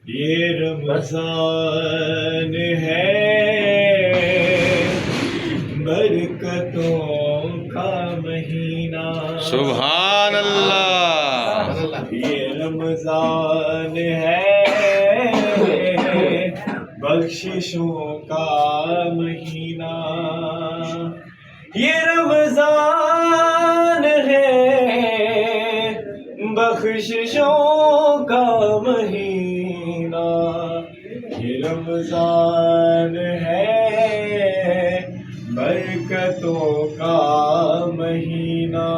یہ رمضان ہے برکتوں کا مہینہ، سبحان اللہ، یہ رمضان ہے بخششوں کا مہینہ، یہ رمضان ہے بخششوں کا مہینہ، یہ رمضان ہے برکتوں کا مہینہ،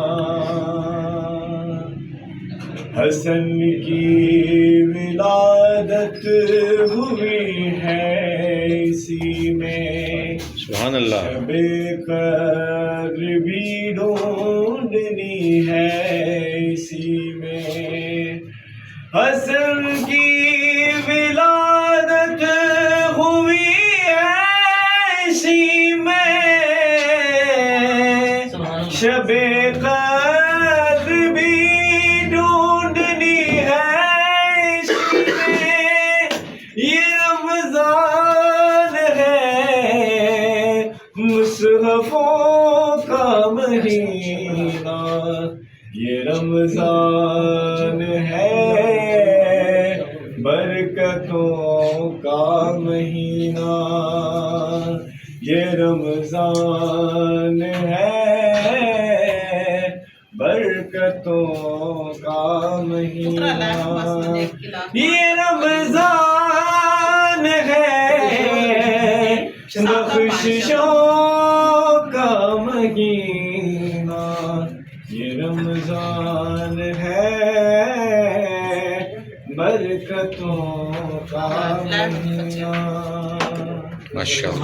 حسن کی ولادت ہوئی ہے اسی میں، سبحان اللہ، شب قدر بھی ڈھونڈنی ہے اسی میں، حسن کی ولادت ہوئی ہے اسی میں، شب قدر بھی ڈھونڈنی ہے اسی میں، یہ رمضان ہے مصحفوں کا مہینہ، یہ رمضان ہے برکتوں کا مہینہ، یہ رمضان ہے برکتوں کا مہینہ، یہ رمضان ہے بخششوں کا مہینہ، یہ رمضان ہے برکتوں کا مہینہ۔ ماشاء اللہ۔